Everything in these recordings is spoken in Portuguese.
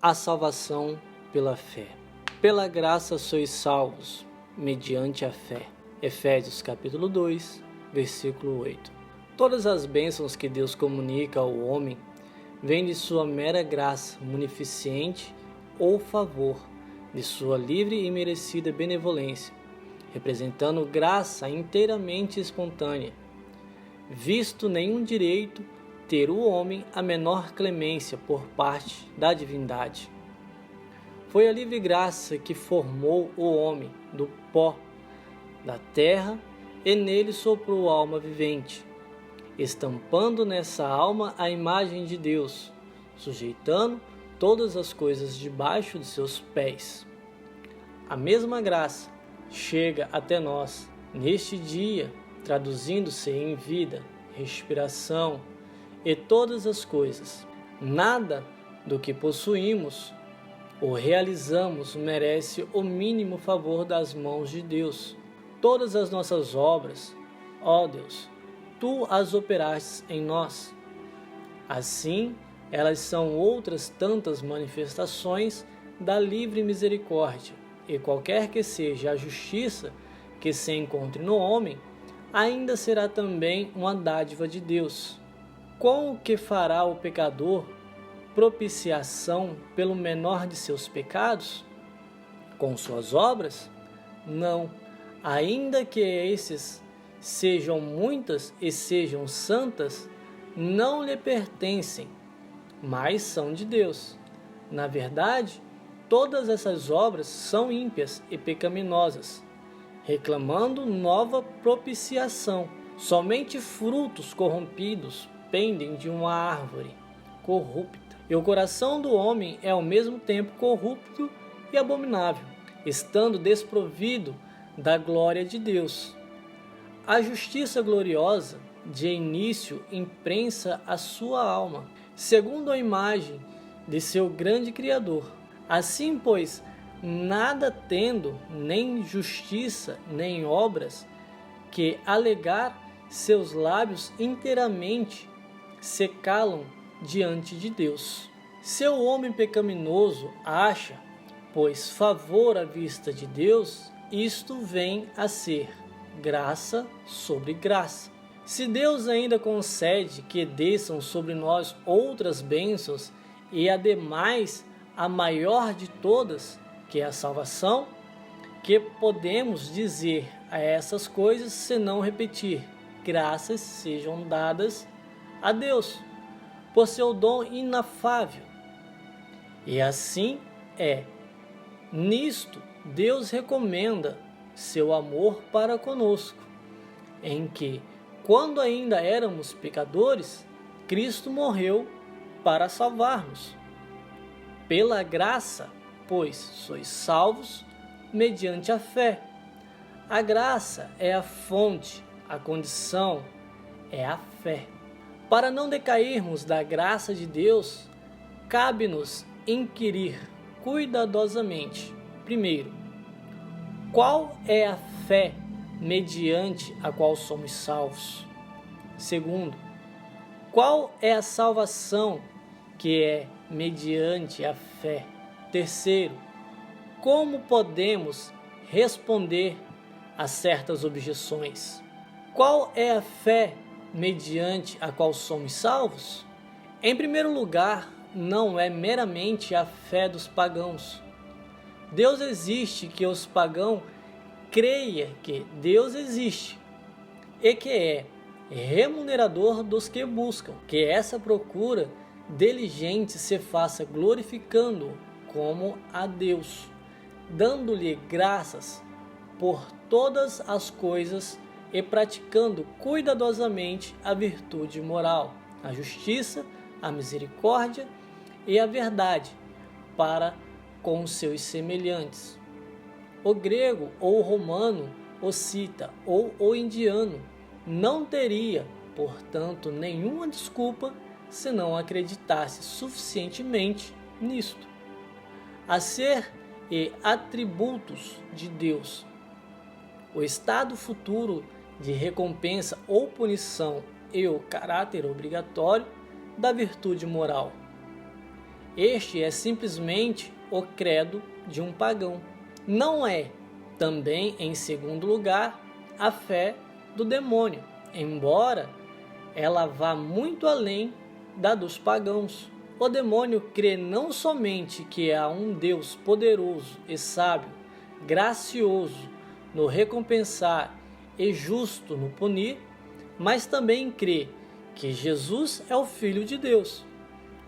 A salvação pela fé. Pela graça sois salvos, mediante a fé. Efésios capítulo 2, versículo 8. Todas as bênçãos que Deus comunica ao homem vêm de sua mera graça munificente ou favor, de sua livre e merecida benevolência, representando graça inteiramente espontânea, visto nenhum direito ter o homem a menor clemência por parte da divindade. Foi a livre graça que formou o homem do pó da terra e nele soprou alma vivente, estampando nessa alma a imagem de Deus, sujeitando todas as coisas debaixo de seus pés. A mesma graça chega até nós neste dia, traduzindo-se em vida, respiração e todas as coisas. Nada do que possuímos ou realizamos merece o mínimo favor das mãos de Deus. Todas as nossas obras, ó Deus, Tu as operaste em nós. Assim, elas são outras tantas manifestações da livre misericórdia, e qualquer que seja a justiça que se encontre no homem, ainda será também uma dádiva de Deus. Com o que fará o pecador propiciação pelo menor de seus pecados? Com suas obras? Não, ainda que esses sejam muitas e sejam santas, não lhe pertencem, mas são de Deus. Na verdade, todas essas obras são ímpias e pecaminosas, reclamando nova propiciação. Somente frutos corrompidos pendem de uma árvore corrupta, e o coração do homem é ao mesmo tempo corrupto e abominável, estando desprovido da glória de Deus. A justiça gloriosa de início imprensa a sua alma, segundo a imagem de seu grande Criador. Assim, pois, nada tendo, nem justiça, nem obras, que alegar seus lábios inteiramente se calam diante de Deus. Seu homem pecaminoso acha, pois favor à vista de Deus, isto vem a ser graça sobre graça. Se Deus ainda concede que desçam sobre nós outras bênçãos, e ademais a maior de todas, que é a salvação, que podemos dizer a essas coisas senão repetir: graças sejam dadas a Deus por seu dom inafável. E assim é. Nisto, Deus recomenda seu amor para conosco, em que, quando ainda éramos pecadores, Cristo morreu para salvar-nos. Pela graça, pois, sois salvos mediante a fé. A graça é a fonte, a condição é a fé. Para não decairmos da graça de Deus, cabe-nos inquirir cuidadosamente. Primeiro, qual é a fé mediante a qual somos salvos? Segundo, qual é a salvação que é mediante a fé? Terceiro, como podemos responder a certas objeções? Qual é a fé mediante a qual somos salvos? Em primeiro lugar, não é meramente a fé dos pagãos. Deus existe, que os pagãos creia que Deus existe e que é remunerador dos que buscam, que essa procura diligente se faça glorificando como a Deus, dando-lhe graças por todas as coisas e praticando cuidadosamente a virtude moral, a justiça, a misericórdia e a verdade para com os seus semelhantes. O grego ou o romano, o cita ou o indiano não teria, portanto, nenhuma desculpa se não acreditasse suficientemente nisto. A ser e atributos de Deus, o estado futuro de recompensa ou punição e o caráter obrigatório da virtude moral. Este é simplesmente o credo de um pagão. Não é, também, em segundo lugar, a fé do demônio, embora ela vá muito além da dos pagãos. O demônio crê não somente que há um Deus poderoso e sábio, gracioso no recompensar e justo no punir, mas também crê que Jesus é o Filho de Deus,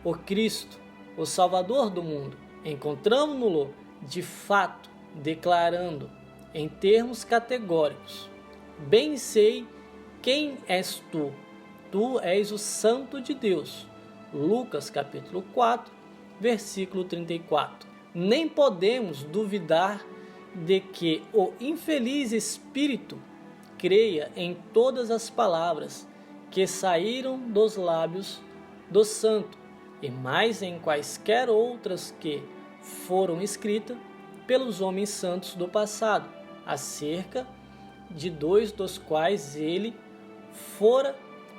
o Cristo, o Salvador do mundo. Encontramo-lo de fato declarando em termos categóricos: bem sei quem és tu, tu és o Santo de Deus. Lucas capítulo 4, versículo 34. Nem podemos duvidar de que o infeliz espírito creia em todas as palavras que saíram dos lábios do santo, e mais em quaisquer outras que foram escritas pelos homens santos do passado, acerca de dois dos quais ele fora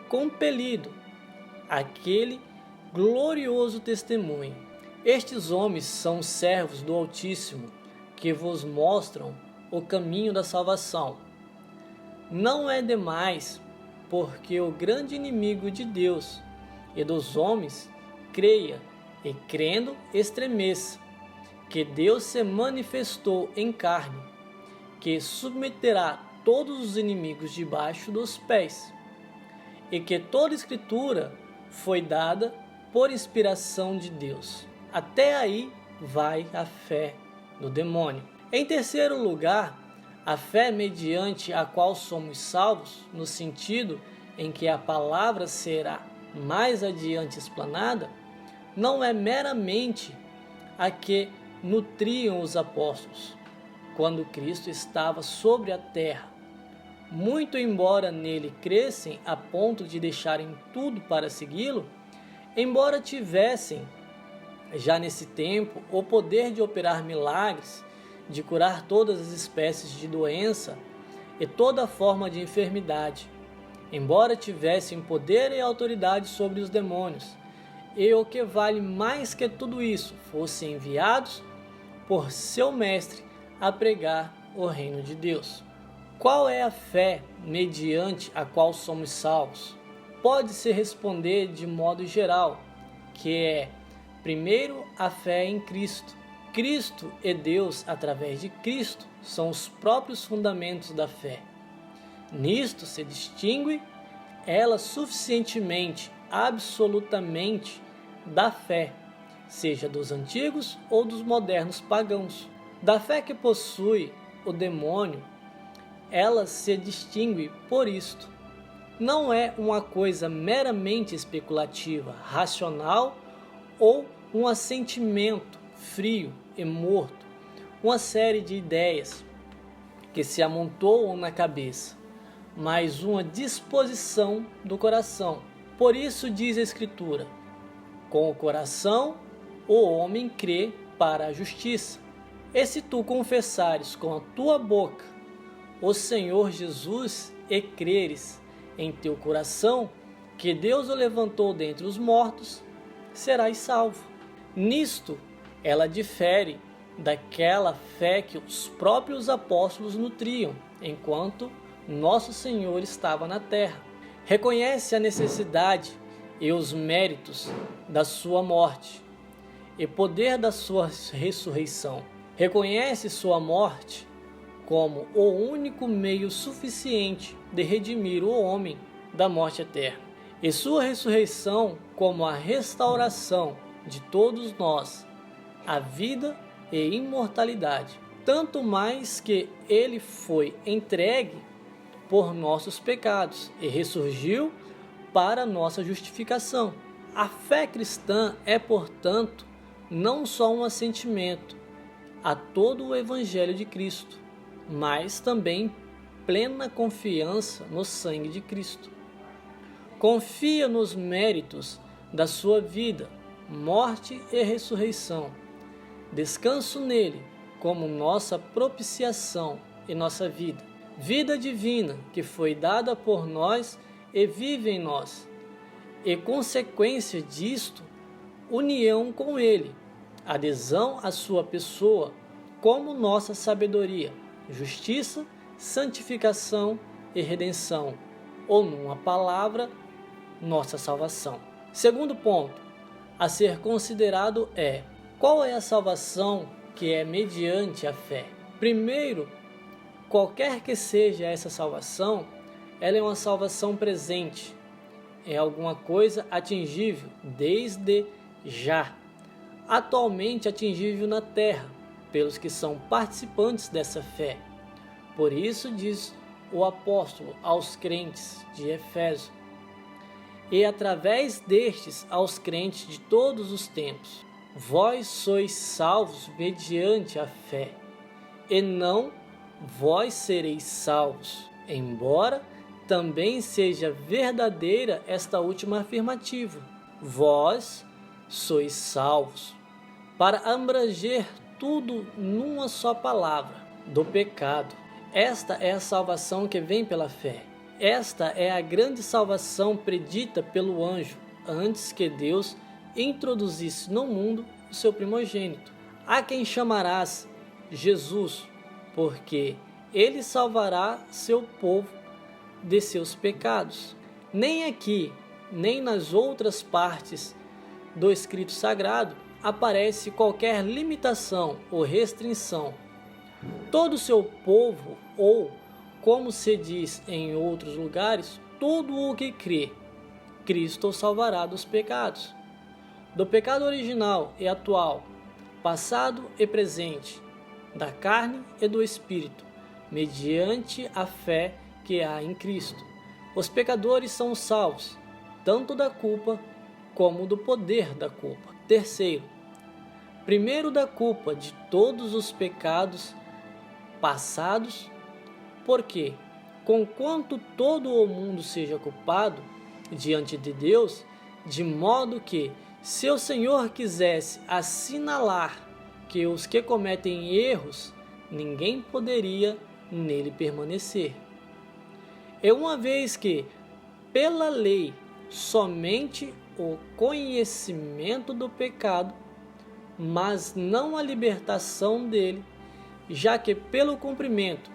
compelido aquele glorioso testemunho. Estes homens são servos do Altíssimo, que vos mostram o caminho da salvação. Não é demais, porque o grande inimigo de Deus e dos homens creia e, crendo, estremeça, que Deus se manifestou em carne, que submeterá todos os inimigos debaixo dos pés, e que toda escritura foi dada por inspiração de Deus. Até aí vai a fé do demônio. Em terceiro lugar, a fé mediante a qual somos salvos, no sentido em que a palavra será mais adiante explanada, não é meramente a que nutriam os apóstolos quando Cristo estava sobre a terra. Muito embora nele crescem a ponto de deixarem tudo para segui-lo, embora tivessem já nesse tempo o poder de operar milagres, de curar todas as espécies de doença e toda forma de enfermidade, embora tivessem poder e autoridade sobre os demônios, e o que vale mais que tudo isso, fossem enviados por seu mestre a pregar o reino de Deus. Qual é a fé mediante a qual somos salvos? Pode-se responder de modo geral, que é, primeiro, a fé em Cristo. Cristo e Deus, através de Cristo, são os próprios fundamentos da fé. Nisto se distingue ela suficientemente, absolutamente, da fé, seja dos antigos ou dos modernos pagãos. Da fé que possui o demônio, ela se distingue por isto. Não é uma coisa meramente especulativa, racional ou um assentimento frio e morto, uma série de ideias que se amontoam na cabeça, mas uma disposição do coração. Por isso diz a Escritura: com o coração o homem crê para a justiça, e se tu confessares com a tua boca o Senhor Jesus e creres em teu coração que Deus o levantou dentre os mortos, serás salvo. Nisto ela difere daquela fé que os próprios apóstolos nutriam enquanto nosso Senhor estava na terra. Reconhece a necessidade e os méritos da sua morte e poder da sua ressurreição. Reconhece sua morte como o único meio suficiente de redimir o homem da morte eterna, e sua ressurreição como a restauração de todos nós à vida e imortalidade, tanto mais que ele foi entregue por nossos pecados e ressurgiu para nossa justificação. A fé cristã é, portanto, não só um assentimento a todo o Evangelho de Cristo, mas também plena confiança no sangue de Cristo. Confia nos méritos da sua vida, morte e ressurreição. Descanso nele como nossa propiciação e nossa vida. Vida divina que foi dada por nós e vive em nós. E consequência disto, união com Ele, adesão à sua pessoa como nossa sabedoria, justiça, santificação e redenção, ou numa palavra, nossa salvação. Segundo ponto a ser considerado é: qual é a salvação que é mediante a fé? Primeiro, qualquer que seja essa salvação, ela é uma salvação presente, é alguma coisa atingível desde já, atualmente atingível na terra, pelos que são participantes dessa fé. Por isso diz o apóstolo aos crentes de Éfeso, e através destes aos crentes de todos os tempos: vós sois salvos mediante a fé, e não vós sereis salvos, embora também seja verdadeira esta última afirmativa. Vós sois salvos, para abranger tudo numa só palavra, do pecado. Esta é a salvação que vem pela fé. Esta é a grande salvação predita pelo anjo, antes que Deus introduzisse no mundo o seu primogênito, a quem chamarás Jesus, porque ele salvará seu povo de seus pecados. Nem aqui, nem nas outras partes do escrito sagrado aparece qualquer limitação ou restrição. Todo o seu povo, ou, como se diz em outros lugares, todo o que crê, Cristo o salvará dos pecados. Do pecado original e atual, passado e presente, da carne e do espírito, mediante a fé que há em Cristo. Os pecadores são salvos, tanto da culpa como do poder da culpa. Terceiro, primeiro da culpa de todos os pecados passados, porque, conquanto todo o mundo seja culpado diante de Deus, de modo que, se o Senhor quisesse assinalar que os que cometem erros, ninguém poderia nele permanecer. E uma vez que, pela lei, somente o conhecimento do pecado, mas não a libertação dele, já que pelo cumprimento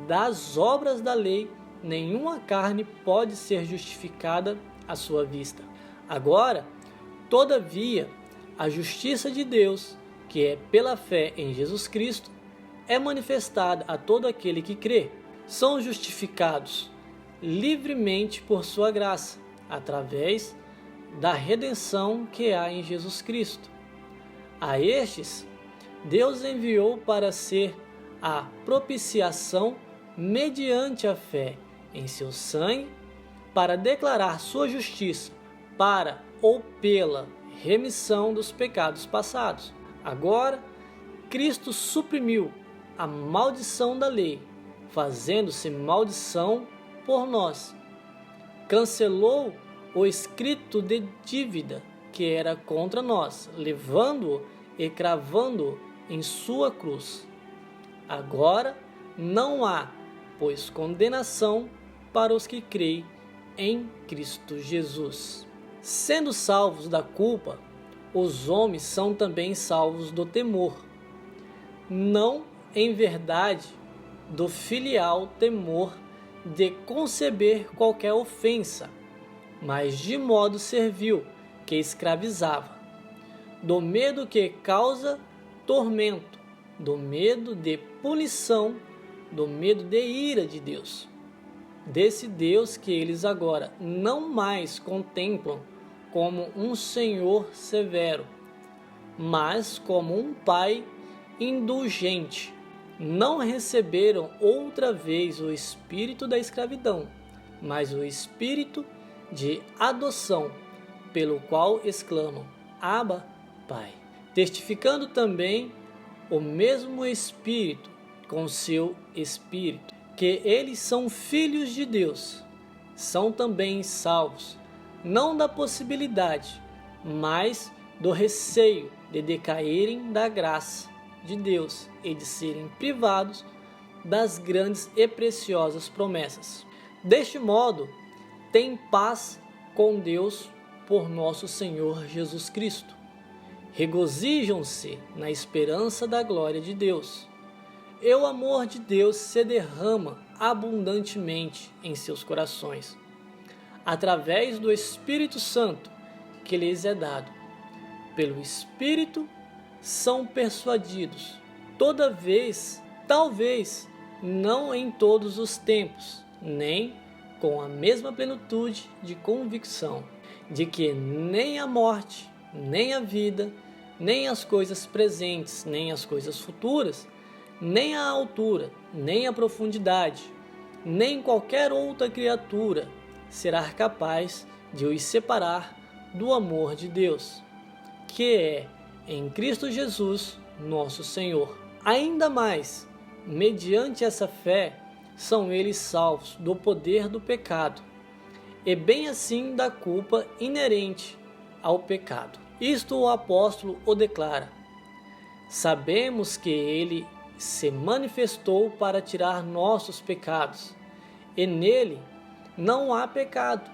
das obras da lei, nenhuma carne pode ser justificada à sua vista. Agora, todavia, a justiça de Deus, que é pela fé em Jesus Cristo, é manifestada a todo aquele que crê. São justificados livremente por sua graça, através da redenção que há em Jesus Cristo. A estes, Deus enviou para ser a propiciação mediante a fé em seu sangue, para declarar sua justiça para ou pela remissão dos pecados passados. Agora, Cristo suprimiu a maldição da lei, fazendo-se maldição por nós. Cancelou o escrito de dívida que era contra nós, levando-o e cravando-o em sua cruz. Agora não há, pois, condenação para os que creem em Cristo Jesus. Sendo salvos da culpa, os homens são também salvos do temor. Não, em verdade, do filial temor de conceber qualquer ofensa, mas de modo servil que escravizava, do medo que causa tormento, do medo de punição, do medo de ira de Deus. Desse Deus que eles agora não mais contemplam como um Senhor severo, mas como um Pai indulgente. Não receberam outra vez o espírito da escravidão, mas o espírito de adoção, pelo qual exclamam: Abba, Pai. Testificando também o mesmo Espírito com seu Espírito, que eles são filhos de Deus. São também salvos, não da possibilidade, mas do receio de decaírem da graça de Deus e de serem privados das grandes e preciosas promessas. Deste modo, tem paz com Deus por nosso Senhor Jesus Cristo. regozijam-se na esperança da glória de Deus. E o amor de Deus se derrama abundantemente em seus corações, através do Espírito Santo que lhes é dado. Pelo Espírito são persuadidos, talvez não em todos os tempos, nem com a mesma plenitude de convicção, de que nem a morte, nem a vida, nem as coisas presentes, nem as coisas futuras, nem a altura, nem a profundidade, nem qualquer outra criatura será capaz de os separar do amor de Deus, que é em Cristo Jesus, nosso Senhor. Ainda mais, mediante essa fé, são eles salvos do poder do pecado, e bem assim da culpa inerente ao pecado. Isto o apóstolo o declara. Sabemos que ele se manifestou para tirar nossos pecados, e nele não há pecado.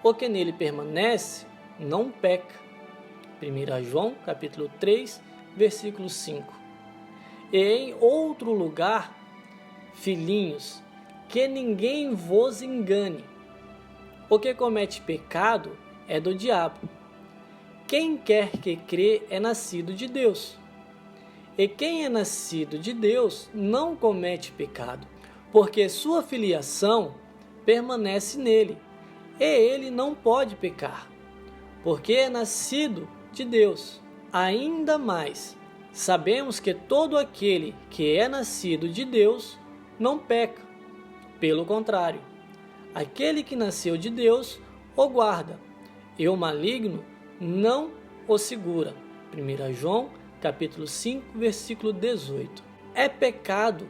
O que nele permanece não peca. 1 João capítulo 3, versículo 5. E em outro lugar, filhinhos, que ninguém vos engane. O que comete pecado é do diabo. Quem quer que crê é nascido de Deus. E quem é nascido de Deus não comete pecado, porque sua filiação permanece nele, e ele não pode pecar, porque é nascido de Deus. Ainda mais, sabemos que todo aquele que é nascido de Deus não peca. Pelo contrário, aquele que nasceu de Deus o guarda, e o maligno não o segura. 1 João capítulo 5, versículo 18. É pecado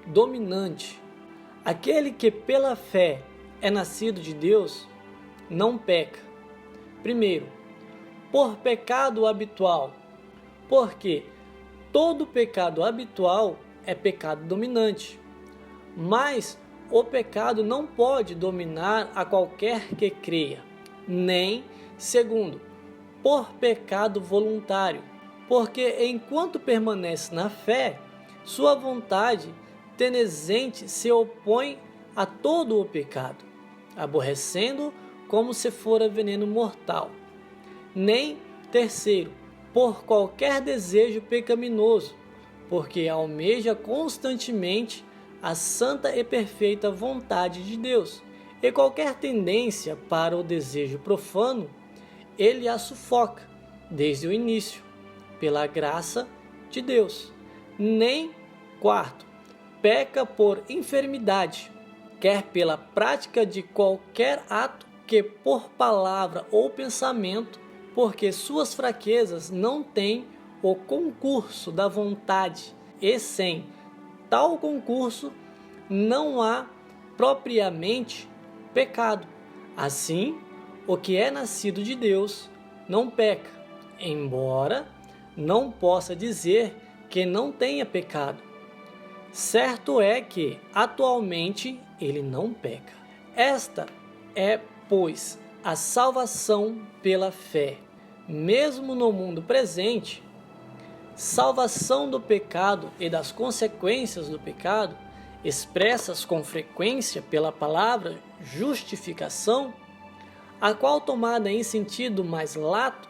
dominante. Aquele que pela fé é nascido de Deus não peca. Primeiro, por pecado habitual, porque todo pecado habitual é pecado dominante, mas o pecado não pode dominar a qualquer que creia. Nem, segundo, por pecado voluntário, porque enquanto permanece na fé, sua vontade tenazente se opõe a todo o pecado, aborrecendo como se fora veneno mortal. Nem, terceiro, por qualquer desejo pecaminoso, porque almeja constantemente a santa e perfeita vontade de Deus, e qualquer tendência para o desejo profano, ele a sufoca desde o início, pela graça de Deus. Nem, quarto, peca por enfermidade, quer pela prática de qualquer ato que por palavra ou pensamento, porque suas fraquezas não têm o concurso da vontade, e sem tal concurso não há propriamente pecado. Assim, o que é nascido de Deus não peca, embora não possa dizer que não tenha pecado. Certo é que, atualmente, ele não peca. Esta é, pois, a salvação pela fé. Mesmo no mundo presente, salvação do pecado e das consequências do pecado, expressas com frequência pela palavra justificação, a qual, tomada em sentido mais lato,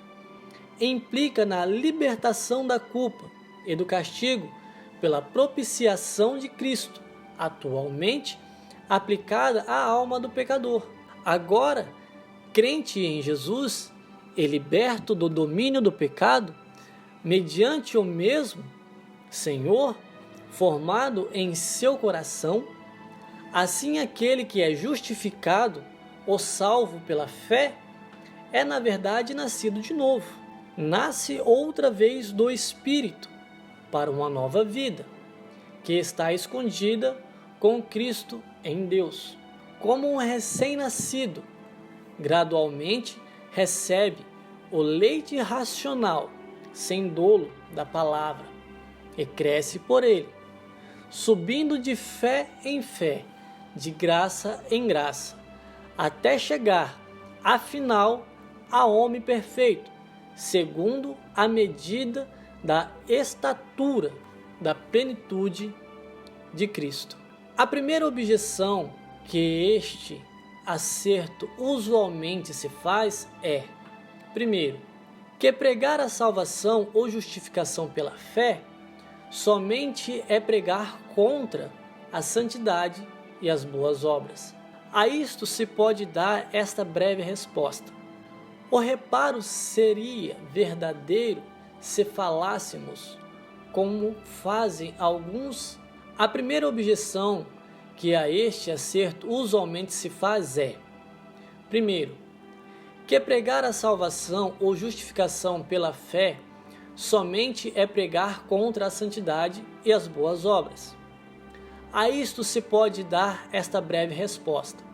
implica na libertação da culpa e do castigo pela propiciação de Cristo, atualmente aplicada à alma do pecador. Agora, crente em Jesus e liberto do domínio do pecado, mediante o mesmo Senhor formado em seu coração, assim aquele que é justificado ou salvo pela fé é na verdade nascido de novo. Nasce outra vez do Espírito para uma nova vida, que está escondida com Cristo em Deus. Como um recém-nascido, gradualmente recebe o leite racional, sem dolo, da palavra, e cresce por ele, subindo de fé em fé, de graça em graça, até chegar, afinal, a homem perfeito, segundo a medida da estatura da plenitude de Cristo. A primeira objeção que este acerto usualmente se faz é, primeiro, que pregar a salvação ou justificação pela fé somente é pregar contra a santidade e as boas obras. A isto se pode dar esta breve resposta. O reparo seria verdadeiro se falássemos como fazem alguns. A primeira objeção que a este acerto usualmente se faz é, primeiro, que pregar a salvação ou justificação pela fé somente é pregar contra a santidade e as boas obras. A isto se pode dar esta breve resposta.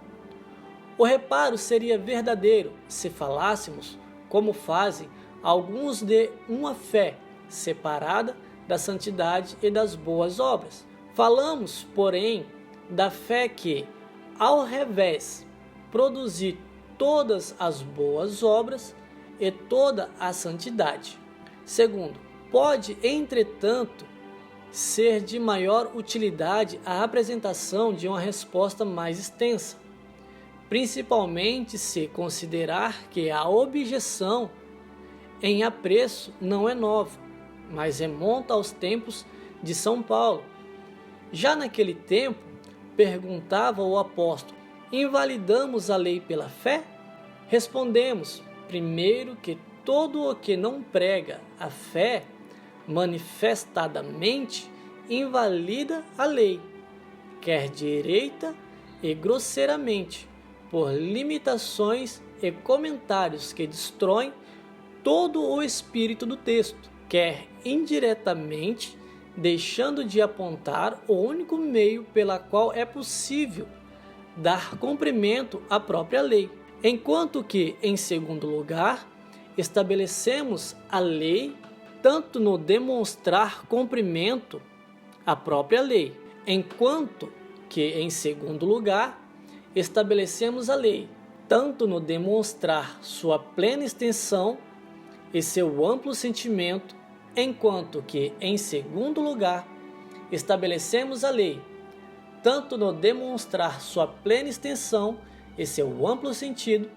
O reparo seria verdadeiro se falássemos, como fazem alguns, de uma fé separada da santidade e das boas obras. Falamos, porém, da fé que, ao revés, produzir todas as boas obras e toda a santidade. Segundo, pode, entretanto, ser de maior utilidade a apresentação de uma resposta mais extensa, principalmente se considerar que a objeção em apreço não é nova, mas remonta aos tempos de São Paulo. Já naquele tempo, perguntava o apóstolo: invalidamos a lei pela fé? Respondemos, primeiro, que todo o que não prega a fé manifestadamente invalida a lei, quer direita e grosseiramente, por limitações e comentários que destroem todo o espírito do texto, quer indiretamente, deixando de apontar o único meio pela qual é possível dar cumprimento à própria lei, enquanto que, em segundo lugar, estabelecemos a lei tanto no demonstrar cumprimento à própria lei, enquanto que, em segundo lugar, estabelecemos a lei tanto no demonstrar sua plena extensão e seu amplo sentimento, enquanto que, em segundo lugar, estabelecemos a lei tanto no demonstrar sua plena extensão e seu amplo sentido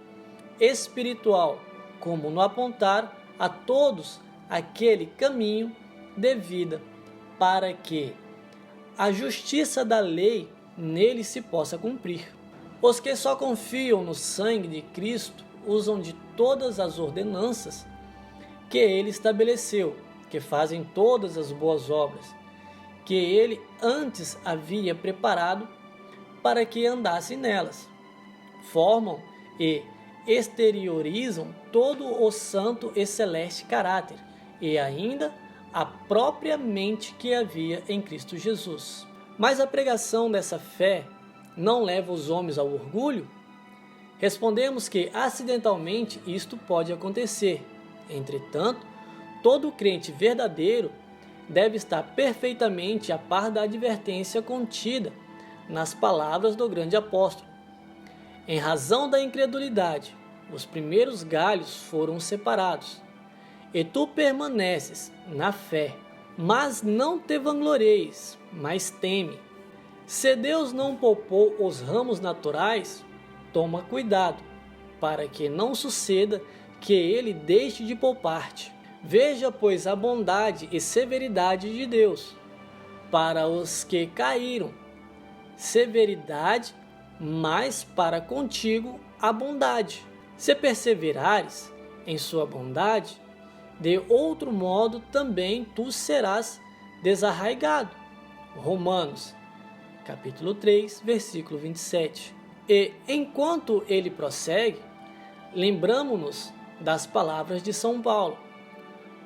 espiritual, como no apontar a todos aquele caminho de vida, para que a justiça da lei nele se possa cumprir. Os que só confiam no sangue de Cristo usam de todas as ordenanças que ele estabeleceu, que fazem todas as boas obras, que ele antes havia preparado para que andassem nelas. Formam e exteriorizam todo o santo e celeste caráter, e ainda a própria mente que havia em Cristo Jesus. Mas a pregação dessa fé não leva os homens ao orgulho? Respondemos que acidentalmente isto pode acontecer. Entretanto, todo crente verdadeiro deve estar perfeitamente a par da advertência contida nas palavras do grande apóstolo. Em razão da incredulidade, os primeiros galhos foram separados, e tu permaneces na fé. Mas não te vanglories, mas teme. Se Deus não poupou os ramos naturais, toma cuidado, para que não suceda que ele deixe de poupar-te. Veja, pois, a bondade e severidade de Deus para os que caíram. Severidade, mas para contigo a bondade. Se perseverares em sua bondade, de outro modo também tu serás desarraigado. Romanos, capítulo 3, versículo 27. E, enquanto ele prossegue, lembramo-nos das palavras de São Paulo,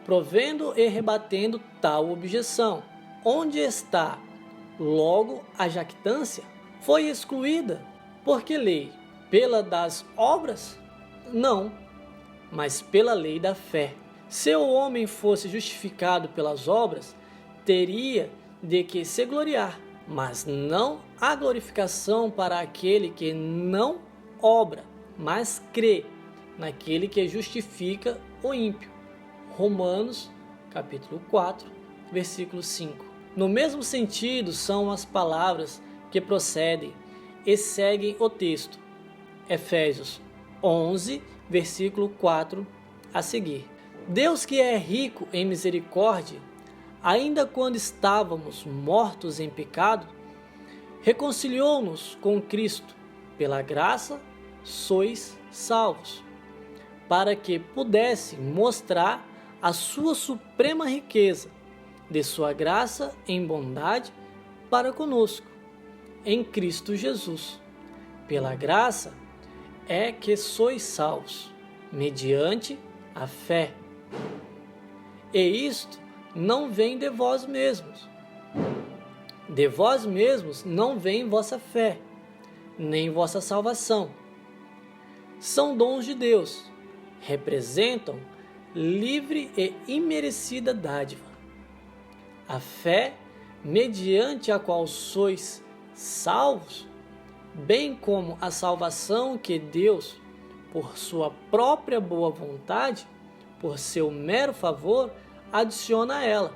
provendo e rebatendo tal objeção. Onde está, logo, a jactância? Foi excluída. Por que lei? Pela das obras? Não, mas pela lei da fé. Se o homem fosse justificado pelas obras, teria de que se gloriar, mas não há glorificação para aquele que não obra, mas crê naquele que justifica o ímpio. Romanos, capítulo 4, versículo 5. No mesmo sentido são as palavras que procedem e seguem o texto. Efésios 11, versículo 4 a seguir. Deus, que é rico em misericórdia, ainda quando estávamos mortos em pecado, reconciliou-nos com Cristo. Pela graça sois salvos, para que pudesse mostrar a sua suprema riqueza de sua graça em bondade para conosco, em Cristo Jesus. Pela graça é que sois salvos, mediante a fé. E isto não vem de vós mesmos. De vós mesmos não vem vossa fé, nem vossa salvação. São dons de Deus, representam livre e imerecida dádiva. A fé, mediante a qual sois salvos, bem como a salvação que Deus, por sua própria boa vontade, por seu mero favor, adiciona a ela,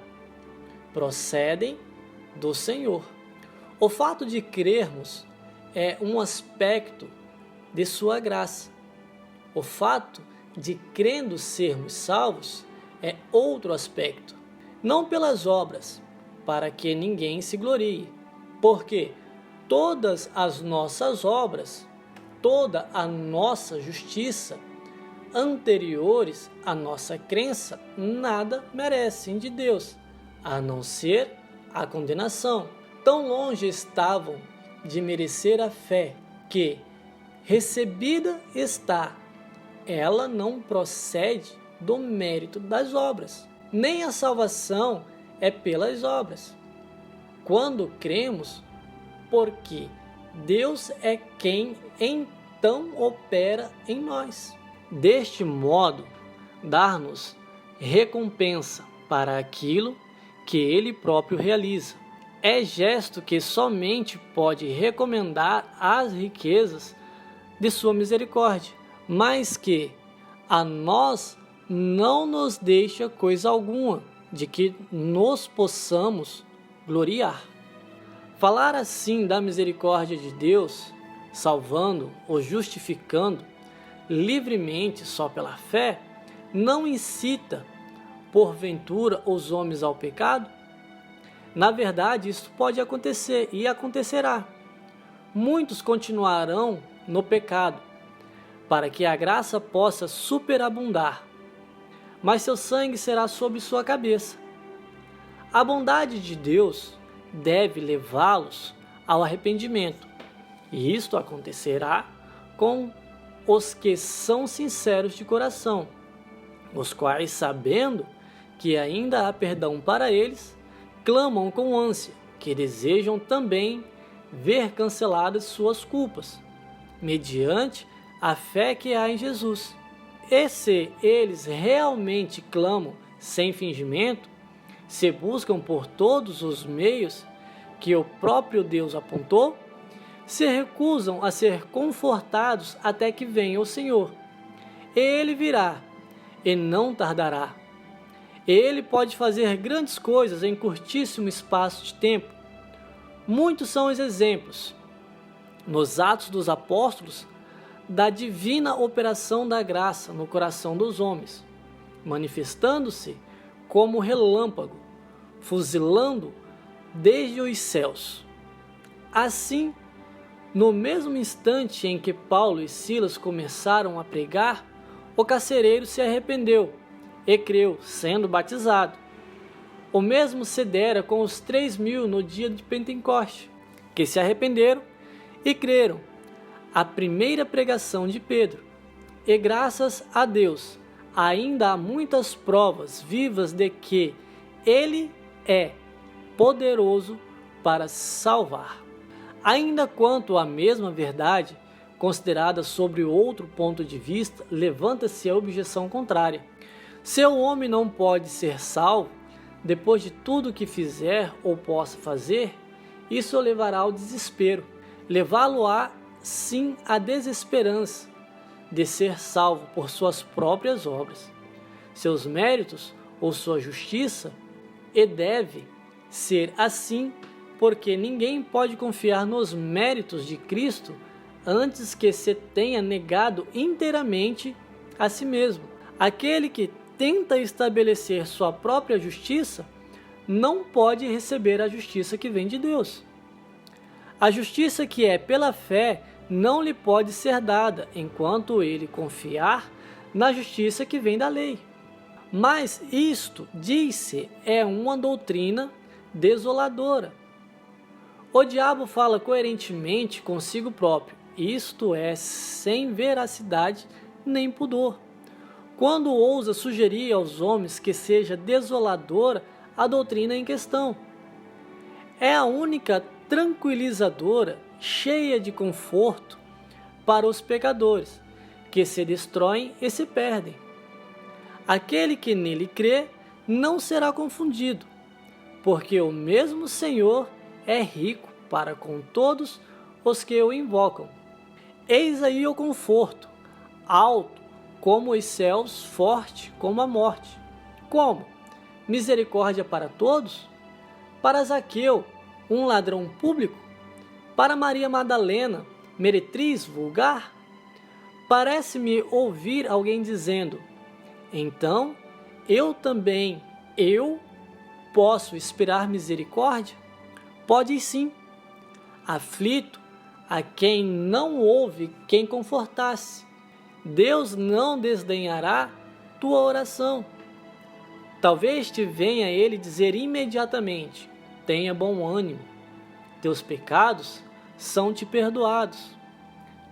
procedem do Senhor. O fato de crermos é um aspecto de sua graça. O fato de crendo sermos salvos é outro aspecto. Não pelas obras, para que ninguém se glorie, porque todas as nossas obras, toda a nossa justiça, anteriores à nossa crença, nada merecem de Deus, a não ser a condenação. Tão longe estavam de merecer a fé, que, recebida está, ela não procede do mérito das obras, nem a salvação é pelas obras. Quando cremos, porque Deus é quem então opera em nós. Deste modo, dar-nos recompensa para aquilo que Ele próprio realiza. É gesto que somente pode recomendar as riquezas de sua misericórdia, mas que a nós não nos deixa coisa alguma de que nos possamos gloriar. Falar assim da misericórdia de Deus, salvando ou justificando livremente só pela fé, não incita, porventura, os homens ao pecado? Na verdade, isso pode acontecer e acontecerá. Muitos continuarão no pecado, para que a graça possa superabundar, mas seu sangue será sobre sua cabeça. A bondade de Deus deve levá-los ao arrependimento, e isto acontecerá com os que são sinceros de coração, os quais, sabendo que ainda há perdão para eles, clamam com ânsia, que desejam também ver canceladas suas culpas, mediante a fé que há em Jesus. E se eles realmente clamam sem fingimento, se buscam por todos os meios que o próprio Deus apontou, se recusam a ser confortados até que venha o Senhor. Ele virá e não tardará. Ele pode fazer grandes coisas em curtíssimo espaço de tempo. Muitos são os exemplos, nos Atos dos Apóstolos, da divina operação da graça no coração dos homens, manifestando-se como relâmpago, fuzilando desde os céus. Assim, no mesmo instante em que Paulo e Silas começaram a pregar, o carcereiro se arrependeu e creu, sendo batizado. O mesmo se dera com os 3.000 no dia de Pentecoste, que se arrependeram e creram. A primeira pregação de Pedro. E graças a Deus, ainda há muitas provas vivas de que Ele é poderoso para salvar. Ainda quanto à mesma verdade, considerada sobre outro ponto de vista, levanta-se a objeção contrária. Se o homem não pode ser salvo, depois de tudo que fizer ou possa fazer, isso o levará ao desespero. Levá-lo-á, sim, à desesperança de ser salvo por suas próprias obras. seus méritos ou sua justiça, e deve ser assim, porque ninguém pode confiar nos méritos de Cristo antes que se tenha negado inteiramente a si mesmo. Aquele que tenta estabelecer sua própria justiça não pode receber a justiça que vem de Deus. A justiça que é pela fé não lhe pode ser dada enquanto ele confiar na justiça que vem da lei. Mas isto, diz-se, é uma doutrina desoladora. O diabo fala coerentemente consigo próprio, isto é, sem veracidade nem pudor, quando ousa sugerir aos homens que seja desoladora a doutrina em questão. É a única tranquilizadora, cheia de conforto para os pecadores, que se destroem e se perdem. Aquele que nele crê não será confundido, porque o mesmo Senhor é rico para com todos os que o invocam. Eis aí o conforto, alto como os céus, forte como a morte. Como? Misericórdia para todos? Para Zaqueu, um ladrão público? Para Maria Madalena, meretriz vulgar? Parece-me ouvir alguém dizendo: então, eu posso esperar misericórdia? Pode sim. Aflito, a quem não houve quem confortasse. Deus não desdenhará tua oração. Talvez te venha ele dizer imediatamente: tenha bom ânimo, teus pecados são-te perdoados.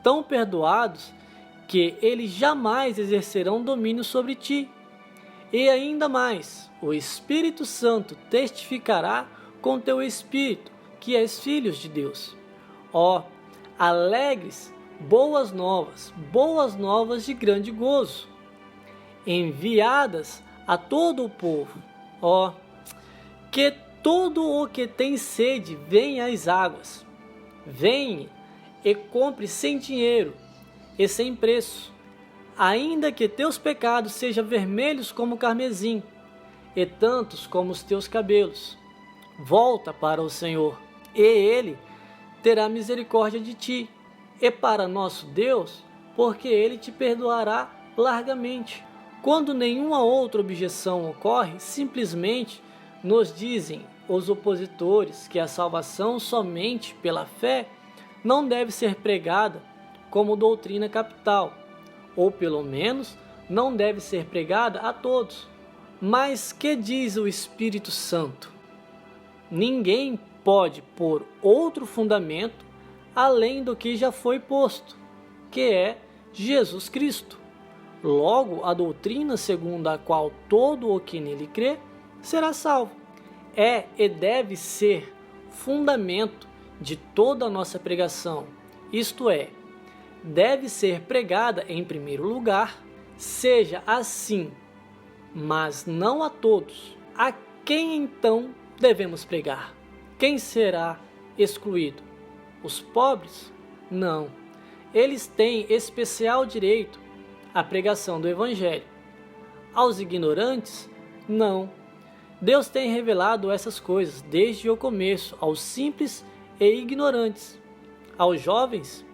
Tão perdoados que eles jamais exercerão domínio sobre ti. E ainda mais, o Espírito Santo testificará com teu espírito que és filhos de Deus. Ó, alegres, boas novas de grande gozo, enviadas a todo o povo. Ó, que todo o que tem sede venha às águas. Venha e compre sem dinheiro e sem preço, ainda que teus pecados sejam vermelhos como o carmesim, e tantos como os teus cabelos. Volta para o Senhor, e Ele terá misericórdia de ti, e para nosso Deus, porque Ele te perdoará largamente. Quando nenhuma outra objeção ocorre, simplesmente nos dizem os opositores que a salvação somente pela fé não deve ser pregada como doutrina capital, ou pelo menos não deve ser pregada a todos. Mas que diz o Espírito Santo? Ninguém pode pôr outro fundamento além do que já foi posto, que é Jesus Cristo. Logo, a doutrina segundo a qual todo o que nele crê será salvo. É e deve ser fundamento de toda a nossa pregação, isto é, deve ser pregada em primeiro lugar, seja assim, mas não a todos. A quem então devemos pregar? Quem será excluído? Os pobres? Não. Eles têm especial direito à pregação do Evangelho. Aos ignorantes? Não. Deus tem revelado essas coisas desde o começo aos simples e ignorantes. Aos jovens?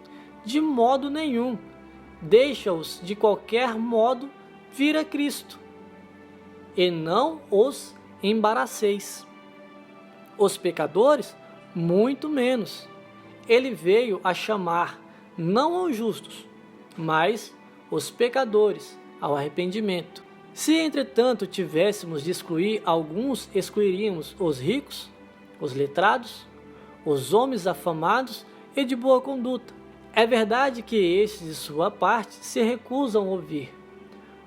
De modo nenhum. Deixa-os de qualquer modo vir a Cristo, e não os embaraceis. Os pecadores? Muito menos. Ele veio a chamar não aos justos, mas os pecadores ao arrependimento. Se, entretanto, tivéssemos de excluir alguns, excluiríamos os ricos, os letrados, os homens afamados e de boa conduta. É verdade que estes, de sua parte, se recusam a ouvir.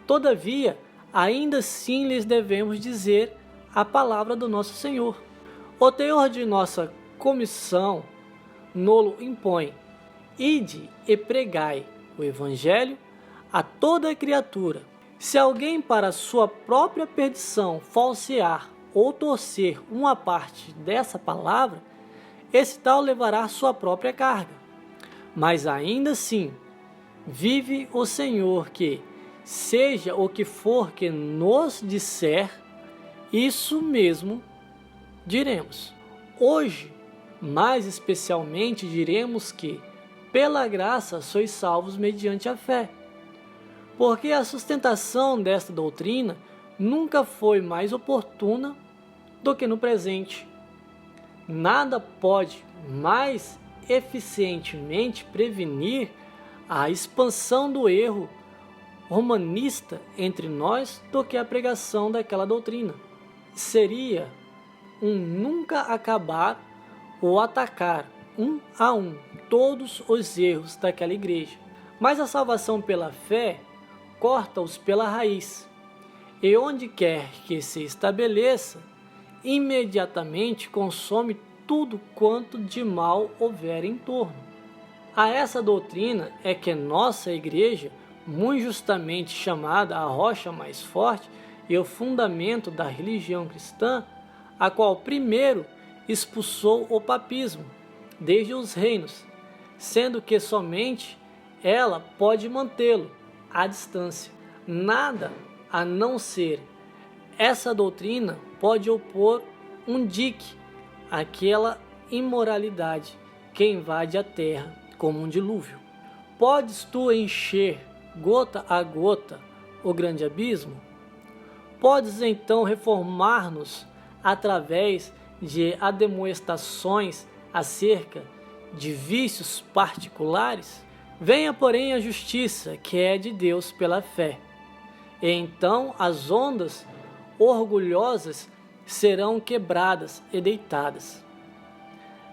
Todavia, ainda assim lhes devemos dizer a palavra do nosso Senhor. O teor de nossa comissão nolo impõe: ide e pregai o Evangelho a toda criatura. Se alguém para sua própria perdição falsear ou torcer uma parte dessa palavra, esse tal levará sua própria carga. Mas ainda assim, vive o Senhor que, seja o que for que nos disser, isso mesmo diremos. Hoje, mais especialmente, diremos que, pela graça, sois salvos mediante a fé. Porque a sustentação desta doutrina nunca foi mais oportuna do que no presente. Nada pode mais eficientemente prevenir a expansão do erro romanista entre nós do que a pregação daquela doutrina. Seria um nunca acabar ou atacar um a um todos os erros daquela igreja. Mas a salvação pela fé corta-os pela raiz, e onde quer que se estabeleça, imediatamente consome tudo quanto de mal houver em torno. A essa doutrina é que nossa igreja, muito justamente chamada a rocha mais forte e o fundamento da religião cristã, a qual primeiro expulsou o papismo desde os reinos, sendo que somente ela pode mantê-lo à distância. Nada a não ser essa doutrina pode opor um dique àquela imoralidade que invade a terra como um dilúvio. Podes tu encher gota a gota o grande abismo? Podes então reformar-nos através de ademoestações acerca de vícios particulares? Venha, porém, a justiça, que é de Deus pela fé. E então as ondas orgulhosas serão quebradas e deitadas.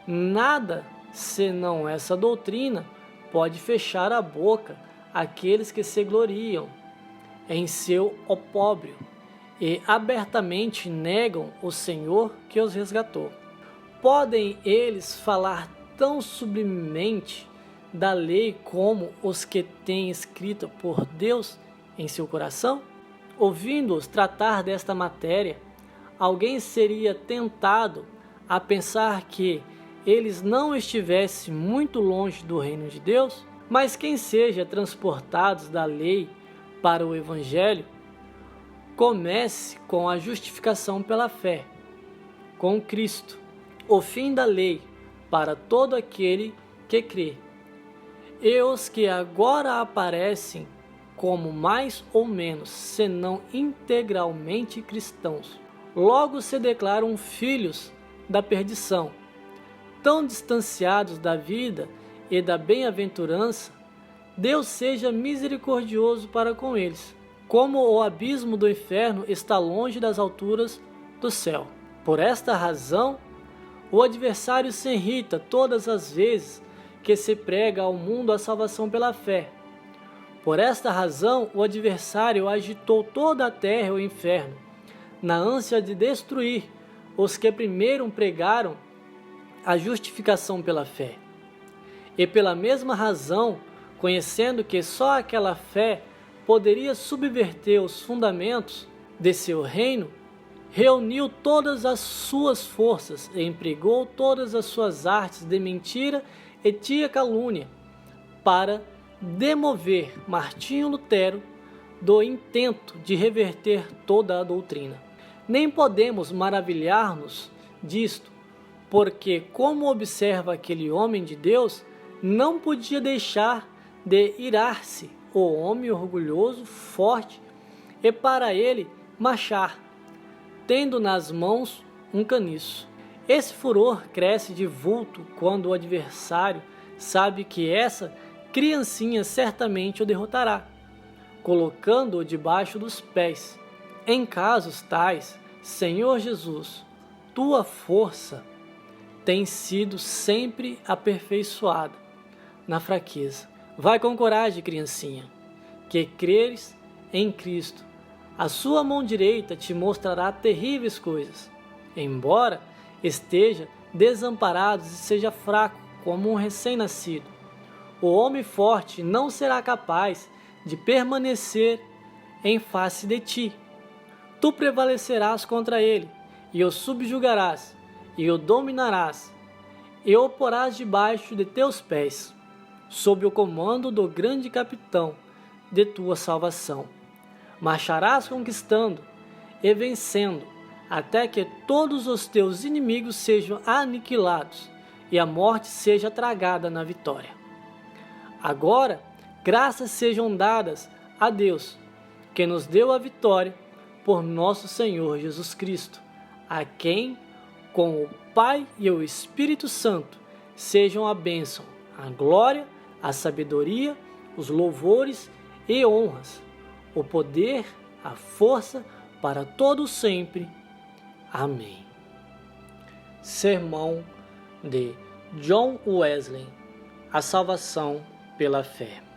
Nada, senão essa doutrina, pode fechar a boca àqueles que se gloriam em seu opróbrio e abertamente negam o Senhor que os resgatou. Podem eles falar tão sublimemente da lei como os que têm escrito por Deus em seu coração? Ouvindo-os tratar desta matéria, alguém seria tentado a pensar que eles não estivessem muito longe do reino de Deus? Mas quem seja transportados da lei para o Evangelho, comece com a justificação pela fé, com Cristo, o fim da lei para todo aquele que crê. E os que agora aparecem como mais ou menos, senão integralmente cristãos, logo se declaram filhos da perdição, tão distanciados da vida e da bem-aventurança. Deus seja misericordioso para com eles, como o abismo do inferno está longe das alturas do céu. Por esta razão, o adversário se irrita todas as vezes que se prega ao mundo a salvação pela fé. Por esta razão, o adversário agitou toda a terra e o inferno, na ânsia de destruir os que primeiro pregaram a justificação pela fé. E pela mesma razão, conhecendo que só aquela fé poderia subverter os fundamentos de seu reino, reuniu todas as suas forças e empregou todas as suas artes de mentira e de calúnia para demover Martinho Lutero do intento de reverter toda a doutrina. Nem podemos maravilhar-nos disto, porque, como observa aquele homem de Deus, não podia deixar de irar-se o homem orgulhoso, forte, e para ele marchar, tendo nas mãos um caniço. Esse furor cresce de vulto quando o adversário sabe que essa criancinha certamente o derrotará, colocando-o debaixo dos pés. Em casos tais, Senhor Jesus, tua força tem sido sempre aperfeiçoada na fraqueza. Vai com coragem, criancinha, que creres em Cristo. A sua mão direita te mostrará terríveis coisas. Embora esteja desamparado e seja fraco como um recém-nascido, o homem forte não será capaz de permanecer em face de ti. Tu prevalecerás contra ele, e o subjugarás, e o dominarás, e o porás debaixo de teus pés, sob o comando do grande capitão de tua salvação. Marcharás conquistando e vencendo, até que todos os teus inimigos sejam aniquilados e a morte seja tragada na vitória. Agora, graças sejam dadas a Deus, que nos deu a vitória por nosso Senhor Jesus Cristo, a quem, com o Pai e o Espírito Santo, sejam a bênção, a glória, a sabedoria, os louvores e honras, o poder, a força, para todo sempre. Amém. Sermão de John Wesley: A salvação pela fé.